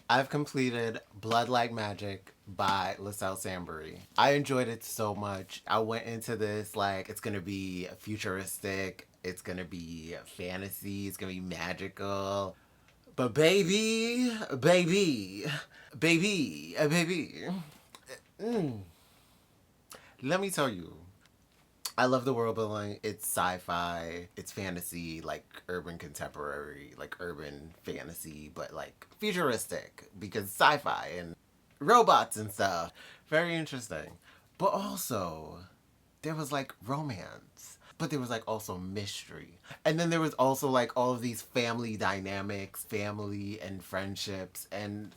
I've completed Blood Like Magic by Liselle Sambury. I enjoyed it so much. I went into this like it's gonna be futuristic, it's gonna be fantasy, it's gonna be magical. But baby, mm, let me tell you, I love the world building. It's sci-fi, it's fantasy, like urban contemporary, like urban fantasy, but like futuristic because sci-fi and robots and stuff. Very interesting. But also, there was like romance, but there was like also mystery. And then there was also like all of these family dynamics, family and friendships and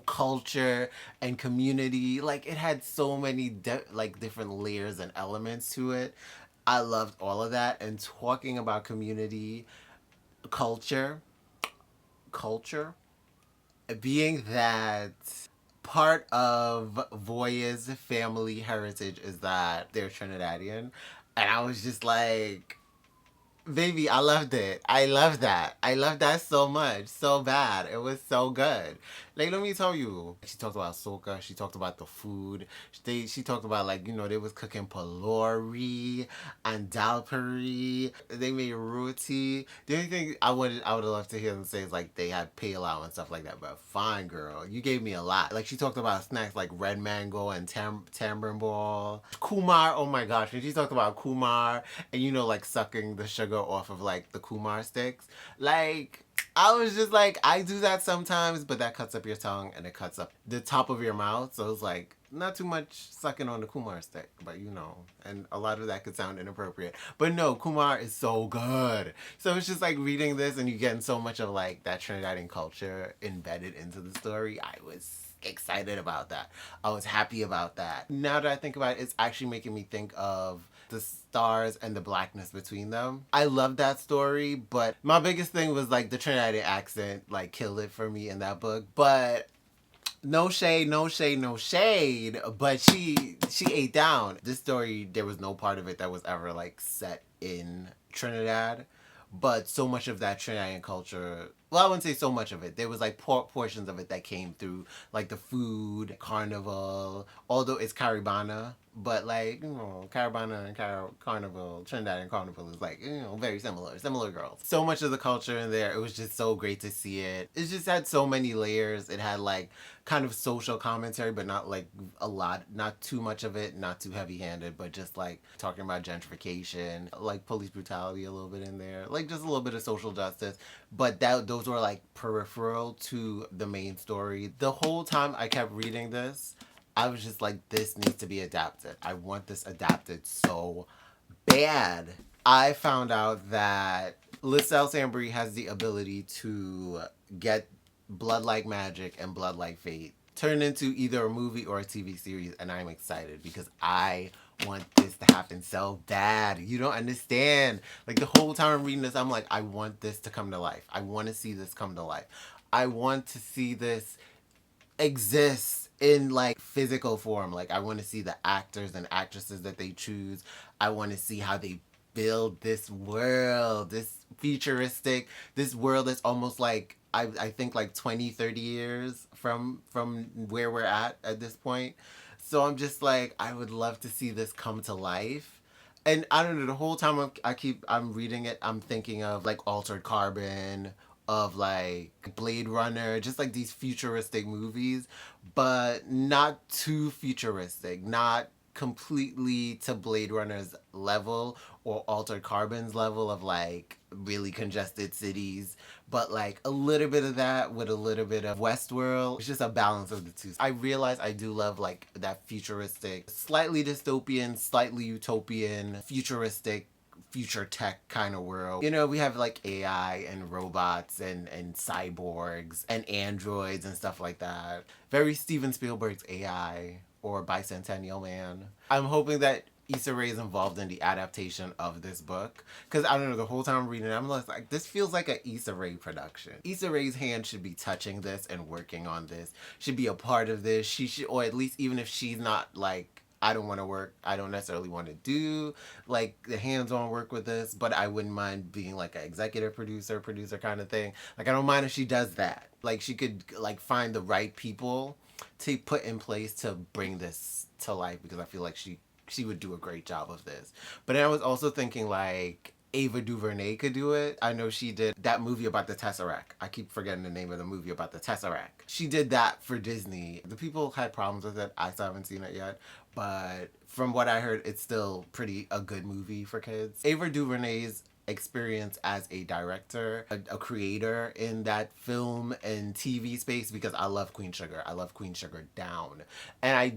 culture and community. Like it had so many like different layers and elements to it. I loved all of that, and talking about community, culture, culture being that part of Voya's family heritage is that they're Trinidadian. And I was just like, baby, I loved it. I love that. I love that so much. So bad. It was so good. Like, let me tell you. She talked about soca. She talked about the food. She talked about, like, they was cooking palori and dalpuri. They made roti. The only thing I would have loved to hear them say is, like, they had pilau and stuff like that. But fine, girl. You gave me a lot. Like, she talked about snacks like red mango and tamarind ball. Kumar, oh my gosh. And she talked about Kumar and like sucking the sugar off of like the Kumar sticks. Like I was just like, I do that sometimes, but that cuts up your tongue and it cuts up the top of your mouth. So it's like not too much sucking on the Kumar stick, but and a lot of that could sound inappropriate. But no, Kumar is so good. So it's just like reading this and you getting so much of like that Trinidadian culture embedded into the story. I was excited about that. I was happy about that. Now that I think about it, it's actually making me think of the stars and the blackness between them. I love that story, but my biggest thing was like the Trinidadian accent, like killed it for me in that book. But no shade, no shade, no shade. But she ate down. This story, there was no part of it that was ever like set in Trinidad, but so much of that Trinidadian culture. Well, I wouldn't say so much of it. There was like portions of it that came through, like the food, carnival. Although it's Caribana, but like Caribana and Carnival, Trinidad and Carnival is like very similar girls. So much of the culture in there. It was just so great to see it. It just had so many layers. It had like kind of social commentary, but not like a lot, not too much of it, not too heavy handed, but just like talking about gentrification, like police brutality a little bit in there, like just a little bit of social justice. But those were like peripheral to the main story. The whole time I kept reading this, I was just like, this needs to be adapted. I want this adapted so bad. I found out that Liselle Sambury has the ability to get Blood Like Magic and Blood Like Fate turned into either a movie or a TV series, and I'm excited because I want this to happen so bad. You don't understand. Like the whole time I'm reading this, I'm like, I want this to come to life. I want to see this come to life. I want to see this exists in like physical form. Like I want to see the actors and actresses that they choose. I want to see how they build this world, this futuristic, this world that's almost like I think like 20, 30 years from where we're at this point. So I'm just like I would love to see this come to life. And I don't know, the whole time I'm reading it, I'm thinking of like Altered Carbon, of like Blade Runner, just like these futuristic movies, but not too futuristic, not completely to Blade Runner's level or Altered Carbon's level of like really congested cities, but like a little bit of that with a little bit of Westworld. It's just a balance of the two. I realize I do love like that futuristic, slightly dystopian, slightly utopian, futuristic future tech kind of world. We have like AI and robots and cyborgs and androids and stuff like that. Very Steven Spielberg's AI or Bicentennial Man. I'm hoping that Issa Rae is involved in the adaptation of this book. Because I don't know, the whole time I'm reading it, I'm like, this feels like a Issa Rae production. Issa Rae's hand should be touching this and working on this, should be a part of this. She should, or at least even if she's not like I don't want to work. I don't necessarily want to do like the hands-on work with this, but I wouldn't mind being like an executive producer kind of thing. Like I don't mind if she does that. Like she could like find the right people to put in place to bring this to life because I feel like she would do a great job of this. But then I was also thinking like Ava DuVernay could do it. I know she did that movie about the Tesseract. I keep forgetting the name of the movie about the Tesseract. She did that for Disney. The people had problems with it. I still haven't seen it yet. But from what I heard, it's still pretty a good movie for kids. Ava DuVernay's experience as a director, a creator in that film and TV space because I love Queen Sugar. I love Queen Sugar down. And I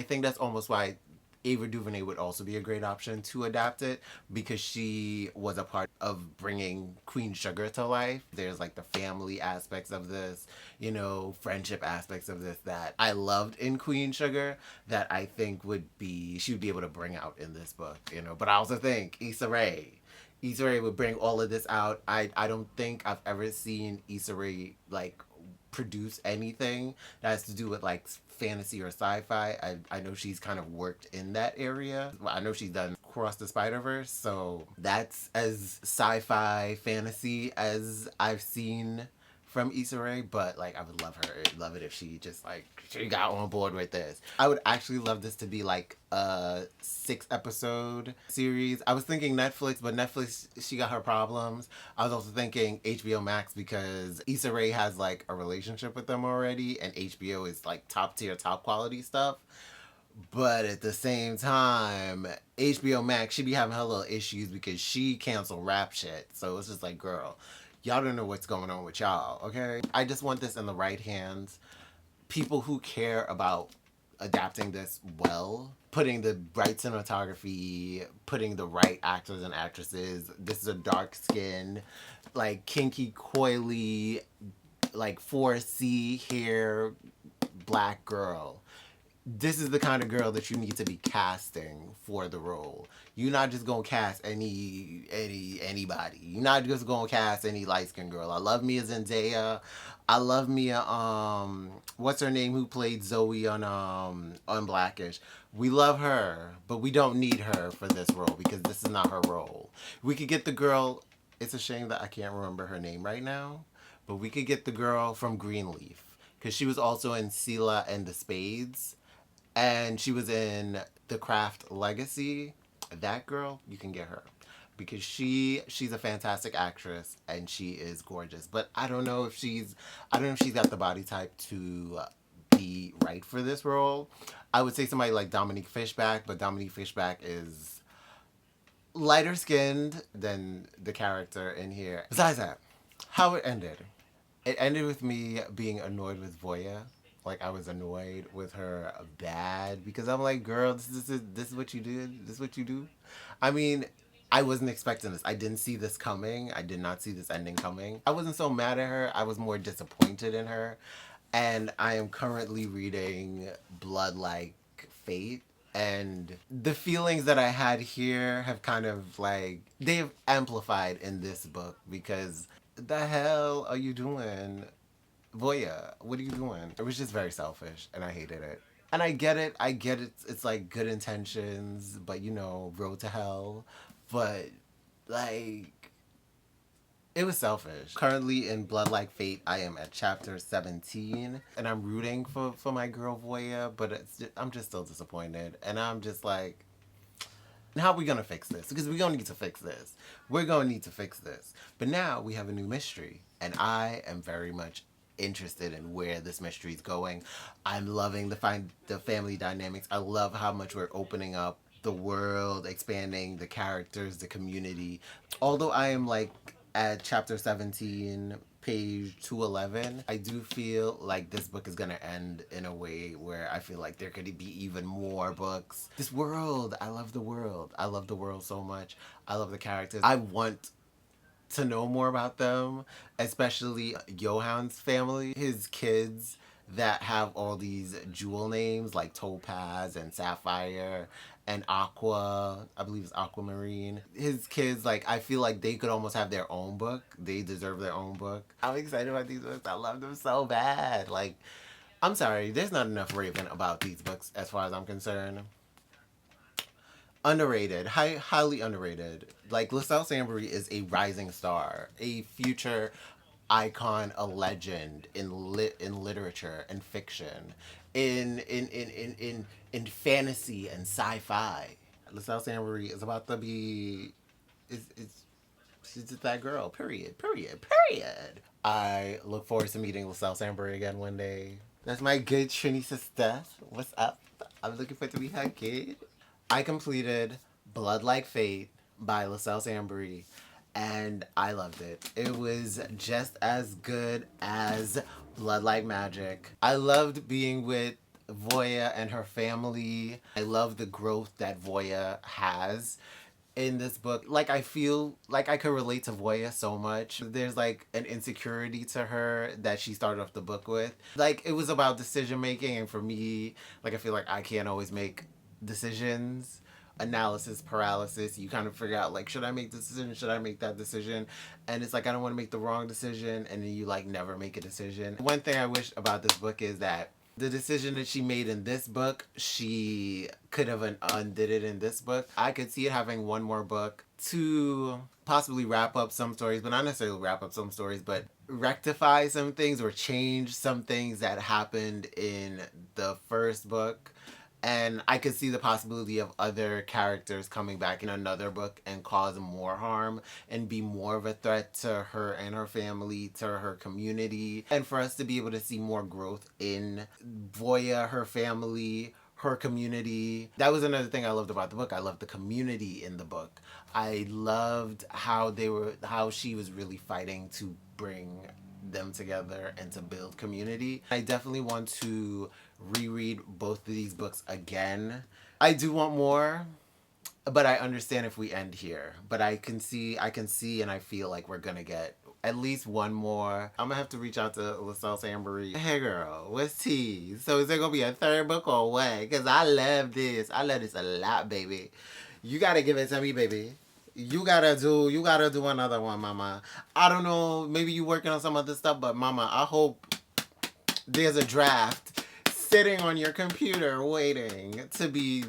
think that's almost why Ava DuVernay would also be a great option to adapt it because she was a part of bringing Queen Sugar to life. There's like the family aspects of this, you know, friendship aspects of this that I loved in Queen Sugar that I think she would be able to bring out in this book, you know. But I also think Issa Rae. Issa Rae would bring all of this out. I don't think I've ever seen Issa Rae like produce anything that has to do with like fantasy or sci-fi. I know she's kind of worked in that area. I know she's done Cross the Spider-Verse, so that's as sci-fi fantasy as I've seen from Issa Rae, but like I would love it if she just like she got on board with this. I would actually love this to be like a 6-episode series. I was thinking Netflix, but Netflix she got her problems. I was also thinking HBO Max because Issa Rae has like a relationship with them already, and HBO is like top tier, top quality stuff. But at the same time, HBO Max, she be having her little issues because she canceled rap shit. So it's just like, girl, y'all don't know what's going on with y'all, okay? I just want this in the right hands. People who care about adapting this well, putting the right cinematography, putting the right actors and actresses. This is a dark skin, like kinky, coily, like 4C hair black girl. This is the kind of girl that you need to be casting for the role. You're not just gonna cast anybody. You're not just gonna cast any light skinned girl. I love Mia Zendaya. I love Mia what's her name who played Zoe on Blackish. We love her, but we don't need her for this role because this is not her role. We could get the girl, it's a shame that I can't remember her name right now, but we could get the girl from Greenleaf because she was also in Sela and the Spades and she was in The Craft Legacy. That girl, you can get her because she's a fantastic actress and she is gorgeous. But I don't know if she's got the body type to be right for this role. I would say somebody like Dominique Fishback, but Dominique Fishback is lighter skinned than the character in here. Besides that, how it ended. It ended with me being annoyed with Voya. Like I was annoyed with her bad because I'm like, girl, this is what you did. This is what you do. I mean, I wasn't expecting this. I didn't see this coming. I did not see this ending coming. I wasn't so mad at her. I was more disappointed in her. And I am currently reading Blood Like Fate. And the feelings that I had here have kind of like, they've amplified in this book because the hell are you doing? Voya, what are you doing? It was just very selfish and I hated it. And I get it, it's like good intentions, but you know, road to hell. But like, it was selfish. Currently in Blood Like Fate, I am at chapter 17 and I'm rooting for my girl Voya, but I'm just still disappointed. And I'm just like, how are we gonna fix this? Because we're gonna need to fix this. We're gonna need to fix this. But now we have a new mystery, and I am very much interested in where this mystery is going. I'm loving the family dynamics. I love how much we're opening up the world, expanding the characters, the community. Although I am like at chapter 17, page 211, I do feel like this book is going to end in a way where I feel like there could be even more books. This world, I love the world. I love the world so much. I love the characters. I want to know more about them, especially Johan's family, his kids that have all these jewel names like Topaz and Sapphire and Aqua, I believe it's Aquamarine. His kids, like, I feel like they could almost have their own book. They deserve their own book. I'm excited about these books. I love them so bad. Like, I'm sorry, there's not enough Raven about these books as far as I'm concerned. Underrated, highly underrated. Like Liselle Sambury is a rising star, a future icon, a legend in literature and fiction, in fantasy and sci-fi. Liselle Sambury is about to be is she's just that girl. Period. Period. Period. I look forward to meeting Liselle Sambury again one day. That's my good Trini sister. What's up? I'm looking forward to meet her kid. I completed Blood Like Fate by Liselle Sambury, and I loved it. It was just as good as Blood Like Magic. I loved being with Voya and her family. I love the growth that Voya has in this book. Like, I feel like I could relate to Voya so much. There's like an insecurity to her that she started off the book with. Like, it was about decision making, and for me, like, I feel like I can't always make decisions. Analysis paralysis. You kind of figure out, like, should I make this decision, should I make that decision, and it's like I don't want to make the wrong decision, and then you like never make a decision. One thing I wish about this book is that the decision that she made in this book, she could have undid it in this book. I could see it having one more book to possibly wrap up some stories, but not necessarily wrap up some stories, but rectify some things or change some things that happened in the first book. And I could see the possibility of other characters coming back in another book and cause more harm and be more of a threat to her and her family, to her community. And for us to be able to see more growth in Voya, her family, her community. That was another thing I loved about the book. I loved the community in the book. I loved how she was really fighting to bring them together and to build community. I definitely want to reread both of these books again. I do want more, but I understand if we end here. But I can see and I feel like we're gonna get at least one more. I'm gonna have to reach out to Liselle Sambury. Hey girl, what's tea? So is there gonna be a third book or what? Cause I love this. I love this a lot, baby. You gotta give it to me, baby. You gotta do another one, mama. I don't know, maybe you working on some other stuff, but mama, I hope there's a draft sitting on your computer waiting to be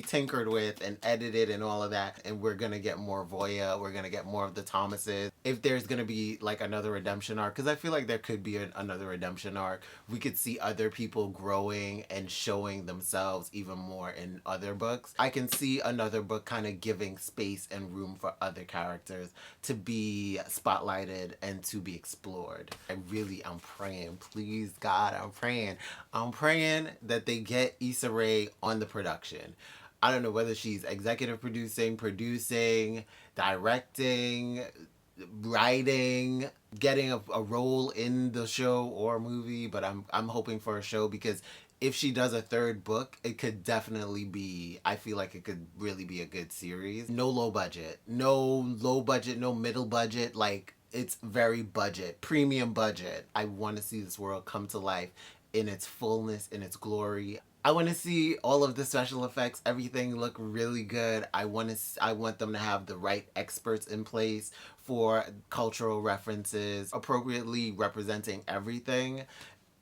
tinkered with and edited and all of that. And we're gonna get more Voya, we're gonna get more of the Thomases. If there's gonna be like another redemption arc, because I feel like there could be another redemption arc. We could see other people growing and showing themselves even more in other books. I can see another book kind of giving space and room for other characters to be spotlighted and to be explored. I'm praying, please God, I'm praying that they get Issa Rae on the production. I don't know whether she's executive producing, directing, writing, getting a role in the show or movie, but I'm hoping for a show, because if she does a third book, it could definitely be, I feel like it could really be a good series. No low budget, no middle budget, like it's very budget, premium budget. I want to see this world come to life in its fullness, in its glory. I want to see all of the special effects, everything look really good. I want them to have the right experts in place for cultural references, appropriately representing everything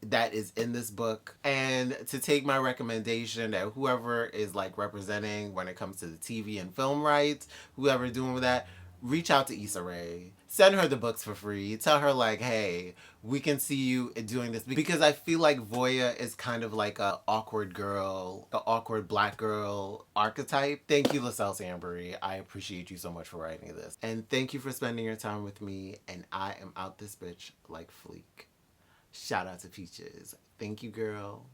that is in this book, and to take my recommendation that whoever is like representing when it comes to the TV and film rights, whoever doing with that, reach out to Issa Rae. Send her the books for free. Tell her like, hey, we can see you doing this, because I feel like Voya is kind of like a awkward girl, a awkward black girl archetype. Thank you, Liselle Sambury. I appreciate you so much for writing this, and thank you for spending your time with me. And I am out this bitch like Fleek. Shout out to Peaches. Thank you, girl.